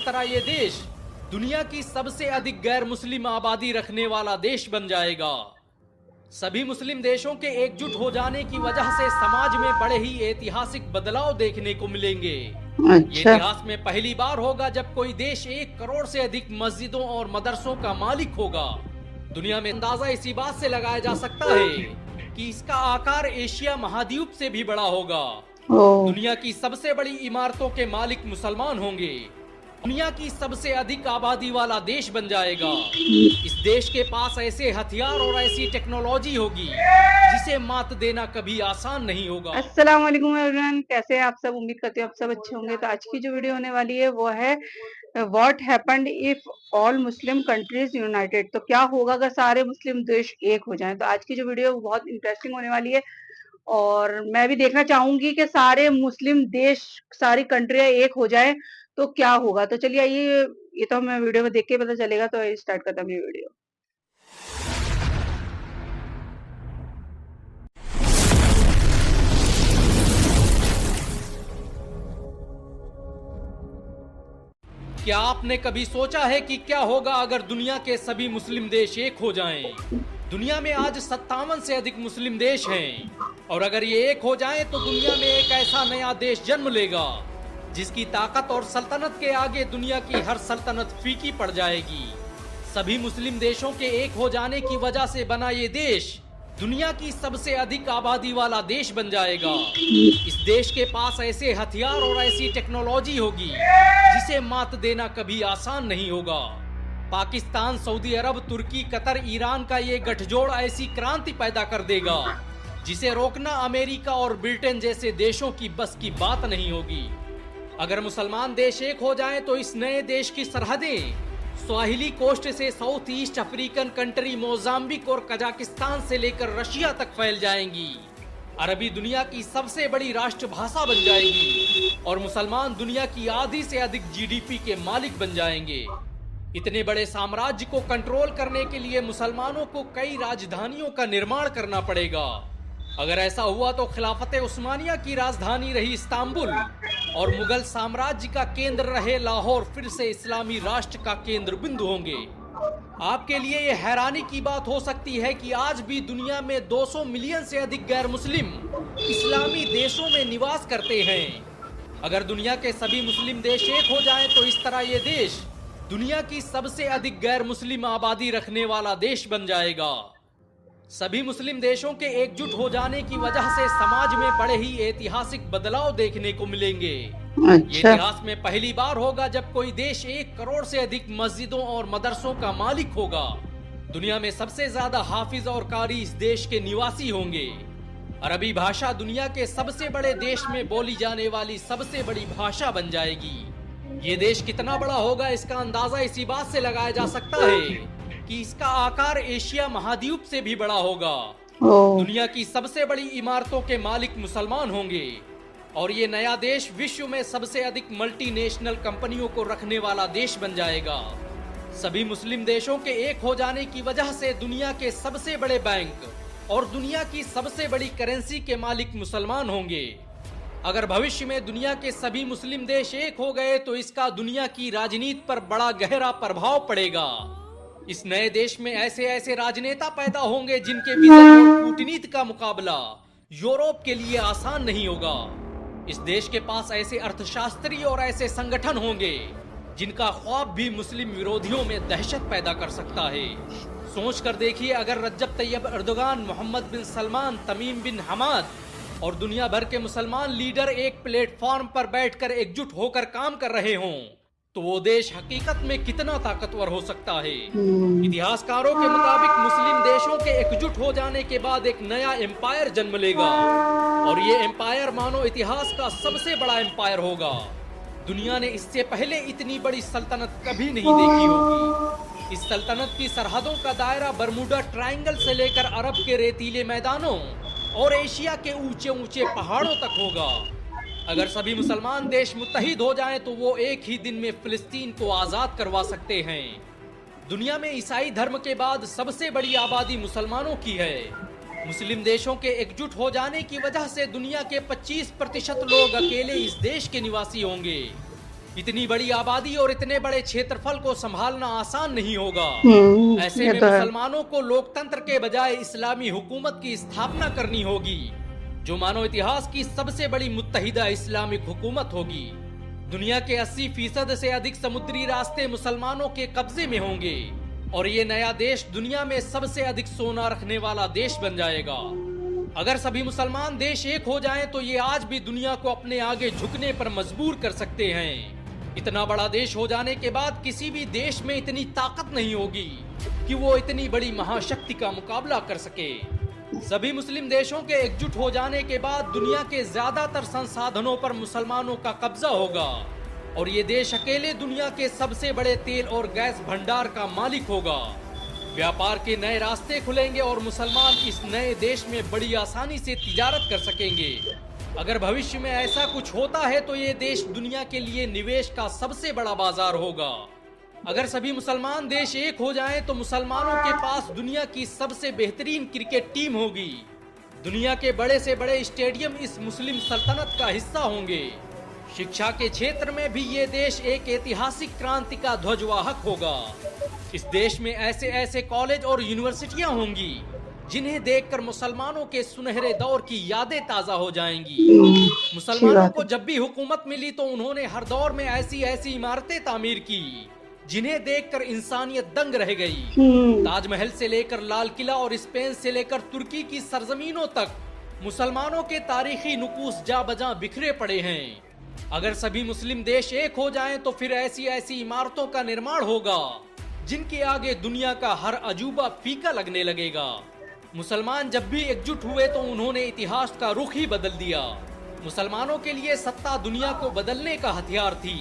इस तरह ये देश दुनिया की सबसे अधिक गैर मुस्लिम आबादी रखने वाला देश बन जाएगा। सभी मुस्लिम देशों के एकजुट हो जाने की वजह से समाज में बड़े ही ऐतिहासिक बदलाव देखने को मिलेंगे। ये इतिहास में पहली बार होगा जब कोई देश 1 करोड़ से अधिक मस्जिदों और मदरसों का मालिक होगा। दुनिया में अंदाजा इसी बात से लगाया जा सकता है कि इसका आकार एशिया महाद्वीप से भी बड़ा होगा। दुनिया की सबसे बड़ी इमारतों के मालिक मुसलमान होंगे। दुनिया की सबसे अधिक आबादी वाला देश बन जाएगा। इस देश के पास ऐसे हथियार और ऐसी टेक्नोलॉजी होगी जिसे मात देना कभी आसान नहीं होगा। अस्सलाम वालेकुम एवरीवन, कैसे हैं आप सब? उम्मीद करते हैं आप सब अच्छे होंगे। तो आज की जो वीडियो होने वाली है वो है what happened if all Muslim countries United. तो क्या होगा अगर सारे मुस्लिम देश एक हो जाएं। तो आज की जो वीडियो बहुत इंटरेस्टिंग होने वाली है और मैं भी देखना चाहूंगी कि सारे मुस्लिम देश, सारी कंट्रियां एक हो जाए तो क्या होगा। तो चलिए आइए, ये तो हमें वीडियो में देख के पता चलेगा। तो स्टार्ट करता हूँ ये वीडियो। क्या आपने कभी सोचा है कि क्या होगा अगर दुनिया के सभी मुस्लिम देश एक हो जाएं? दुनिया में आज 57 से अधिक मुस्लिम देश हैं और अगर ये एक हो जाएं तो दुनिया में एक ऐसा नया देश जन्म लेगा जिसकी ताकत और सल्तनत के आगे दुनिया की हर सल्तनत फीकी पड़ जाएगी। सभी मुस्लिम देशों के एक हो जाने की वजह से बना ये देश दुनिया की सबसे अधिक आबादी वाला देश बन जाएगा। इस देश के पास ऐसे हथियार और ऐसी टेक्नोलॉजी होगी जिसे मात देना कभी आसान नहीं होगा। पाकिस्तान, सऊदी अरब, तुर्की, कतर, ईरान का ये गठजोड़ ऐसी क्रांति पैदा कर देगा जिसे रोकना अमेरिका और ब्रिटेन जैसे देशों की बस की बात नहीं होगी। अगर मुसलमान देश एक हो जाएं तो इस नए देश की सरहदें स्वाहिली कोस्ट से south east African country Mozambique और कजाकिस्तान से लेकर रशिया तक फैल जाएंगी। अरबी दुनिया की सबसे बड़ी राष्ट्रभाषा बन जाएगी और मुसलमान दुनिया की आधी से अधिक जीडीपी के मालिक बन जाएंगे। इतने बड़े साम्राज्य को कंट्रोल करने के लिए मुसलमानों को कई राजधानियों का निर्माण करना पड़ेगा। अगर ऐसा हुआ तो खिलाफत उस्मानिया की राजधानी रही इस्तांबुल और मुगल साम्राज्य का केंद्र रहे लाहौर फिर से इस्लामी राष्ट्र का केंद्र बिंदु होंगे। आपके लिए यह हैरानी की बात हो सकती है कि आज भी दुनिया में 200 मिलियन से अधिक गैर मुस्लिम इस्लामी देशों में निवास करते हैं। अगर दुनिया के सभी मुस्लिम देश एक हो जाएं तो इस तरह ये देश दुनिया की सबसे अधिक गैर मुस्लिम आबादी रखने वाला देश बन जाएगा। सभी मुस्लिम देशों के एकजुट हो जाने की वजह से समाज में बड़े ही ऐतिहासिक बदलाव देखने को मिलेंगे। ये इतिहास में पहली बार होगा जब कोई देश 1 करोड़ से अधिक मस्जिदों और मदरसों का मालिक होगा। दुनिया में सबसे ज्यादा हाफिज और कारी इस देश के निवासी होंगे। अरबी भाषा दुनिया के सबसे बड़े देश में बोली जाने वाली सबसे बड़ी भाषा बन जाएगी। ये देश कितना बड़ा होगा इसका अंदाजा इसी बात से लगाया जा सकता है कि इसका आकार एशिया महाद्वीप से भी बड़ा होगा। दुनिया की सबसे बड़ी इमारतों के मालिक मुसलमान होंगे और ये नया देश विश्व में सबसे अधिक मल्टीनेशनल कंपनियों को रखने वाला देश बन जाएगा। सभी मुस्लिम देशों के एक हो जाने की वजह से दुनिया के सबसे बड़े बैंक और दुनिया की सबसे बड़ी करेंसी के मालिक मुसलमान होंगे। अगर भविष्य में दुनिया के सभी मुस्लिम देश एक हो गए तो इसका दुनिया की राजनीति पर बड़ा गहरा प्रभाव पड़ेगा। इस नए देश में ऐसे ऐसे राजनेता पैदा होंगे जिनके विजन और कूटनीति का मुकाबला यूरोप के लिए आसान नहीं होगा। इस देश के पास ऐसे अर्थशास्त्री और ऐसे संगठन होंगे जिनका ख्वाब भी मुस्लिम विरोधियों में दहशत पैदा कर सकता है। सोच कर देखिए, अगर रजब तैयब एर्दोगान, मोहम्मद बिन सलमान, तमीम बिन हमाद और दुनिया भर के मुसलमान लीडर एक प्लेटफॉर्म पर बैठकर एकजुट होकर काम कर रहे हों तो वो देश हकीकत में कितना ताकतवर हो सकता है। इतिहासकारों के मुताबिक मुस्लिम देशों के एकजुट हो जाने के बाद एक नया एम्पायर जन्म लेगा और ये एम्पायर मानो इतिहास का सबसे बड़ा एम्पायर होगा। दुनिया ने इससे पहले इतनी बड़ी सल्तनत कभी नहीं देखी होगी। इस सल्तनत की सरहदों का दायरा बरमूडा ट्रायंगल से लेकर अरब के रेतीले मैदानों और एशिया के ऊंचे ऊंचे पहाड़ों तक होगा। अगर सभी मुसलमान देश मुत्तहिद हो जाएं तो वो एक ही दिन में फिलिस्तीन को आजाद करवा सकते हैं। दुनिया में ईसाई धर्म के बाद सबसे बड़ी आबादी मुसलमानों की है। मुस्लिम देशों के एकजुट हो जाने की वजह से दुनिया के 25% लोग अकेले इस देश के निवासी होंगे। इतनी बड़ी आबादी और इतने बड़े क्षेत्रफल को संभालना आसान नहीं होगा। ऐसे ये में तो है। मुसलमानों को लोकतंत्र के बजाय इस्लामी हुकूमत की स्थापना करनी होगी, जो मानव इतिहास की सबसे बड़ी मुत्तहिदा इस्लामिक हुकूमत होगी। दुनिया के 80% से अधिक समुद्री रास्ते मुसलमानों के कब्जे में होंगे और ये नया देश दुनिया में सबसे अधिक सोना रखने वाला देश बन जाएगा। अगर सभी मुसलमान देश एक हो जाएं तो ये आज भी दुनिया को अपने आगे झुकने पर मजबूर कर सकते हैं। इतना बड़ा देश हो जाने के बाद किसी भी देश में इतनी ताकत नहीं होगी कि वो इतनी बड़ी महाशक्ति का मुकाबला कर सके। सभी मुस्लिम देशों के एकजुट हो जाने के बाद दुनिया के ज्यादातर संसाधनों पर मुसलमानों का कब्जा होगा और ये देश अकेले दुनिया के सबसे बड़े तेल और गैस भंडार का मालिक होगा। व्यापार के नए रास्ते खुलेंगे और मुसलमान इस नए देश में बड़ी आसानी से तिजारत कर सकेंगे। अगर भविष्य में ऐसा कुछ होता है तो ये देश दुनिया के लिए निवेश का सबसे बड़ा बाजार होगा। अगर सभी मुसलमान देश एक हो जाएं तो मुसलमानों के पास दुनिया की सबसे बेहतरीन क्रिकेट टीम होगी। दुनिया के बड़े से बड़े स्टेडियम इस मुस्लिम सल्तनत का हिस्सा होंगे। शिक्षा के क्षेत्र में भी ये देश एक ऐतिहासिक क्रांति का ध्वजवाहक होगा। इस देश में ऐसे ऐसे कॉलेज और यूनिवर्सिटियां होंगी जिन्हें देखकर मुसलमानों के सुनहरे दौर की यादें ताजा हो जाएंगी। मुसलमानों को जब भी हुकूमत मिली तो उन्होंने हर दौर में ऐसी ऐसी इमारतें तामीर की जिन्हें देखकर इंसानियत दंग रह गई। ताजमहल से लेकर लाल किला और स्पेन से लेकर तुर्की की सरजमीनों तक मुसलमानों के तारीखी नुकूस जा बजा बिखरे पड़े हैं। अगर सभी मुस्लिम देश एक हो जाएं तो फिर ऐसी ऐसी इमारतों का निर्माण होगा जिनके आगे दुनिया का हर अजूबा फीका लगने लगेगा। मुसलमान जब भी एकजुट हुए तो उन्होंने इतिहास का रुख ही बदल दिया। मुसलमानों के लिए सत्ता दुनिया को बदलने का हथियार थी।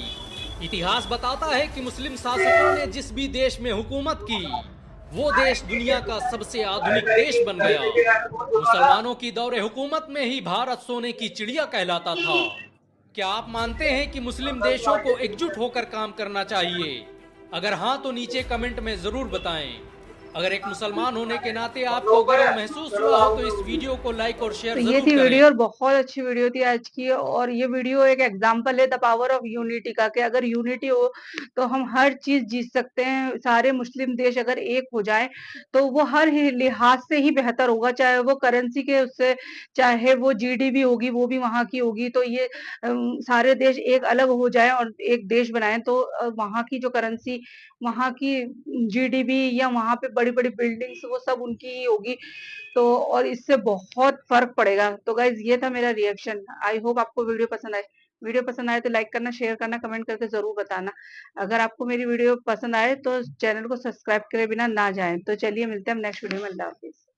इतिहास बताता है कि मुस्लिम शासकों ने जिस भी देश में हुकूमत की वो देश दुनिया का सबसे आधुनिक देश बन गया। मुसलमानों की दौरे हुकूमत में ही भारत सोने की चिड़िया कहलाता था। क्या आप मानते हैं कि मुस्लिम देशों को एकजुट होकर काम करना चाहिए? अगर हाँ तो नीचे कमेंट में जरूर बताएं। अगर एक मुसलमान होने के नाते आपको गर्व महसूस हुआ हो तो इस वीडियो को लाइक और शेयर तो जरूर ये थी करें। वीडियो और बहुत अच्छी वीडियो थी आज की, और ये वीडियो एक एग्जांपल है द पावर ऑफ यूनिटी का, कि अगर यूनिटी हो तो हम हर चीज जीत सकते हैं। सारे मुस्लिम देश अगर एक हो जाए तो वो हर लिहाज से ही बेहतर होगा, चाहे वो करेंसी के उससे, चाहे वो जीडीपी होगी वो भी वहां की होगी। तो ये सारे देश एक अलग हो जाए और एक देश बनाए तो वहां की जो करेंसी, वहां की जीडीपी या वहां पे बड़ी बड़ी बिल्डिंग्स वो सब उनकी ही होगी। तो और इससे बहुत फ़र्क पड़ेगा। तो गाइज़ ये था मेरा रिएक्शन। आई होप आपको वीडियो पसंद आए। वीडियो पसंद आए तो लाइक करना, शेयर करना, कमेंट करके ज़रूर बताना। अगर आपको मेरी वीडियो पसंद आए तो चैनल को सब्सक्राइब करे बिना ना जाएँ। तो चलिए मिलते हैं हम नेक्स्ट वीडियो में। अल्लाह हाफ़िज़।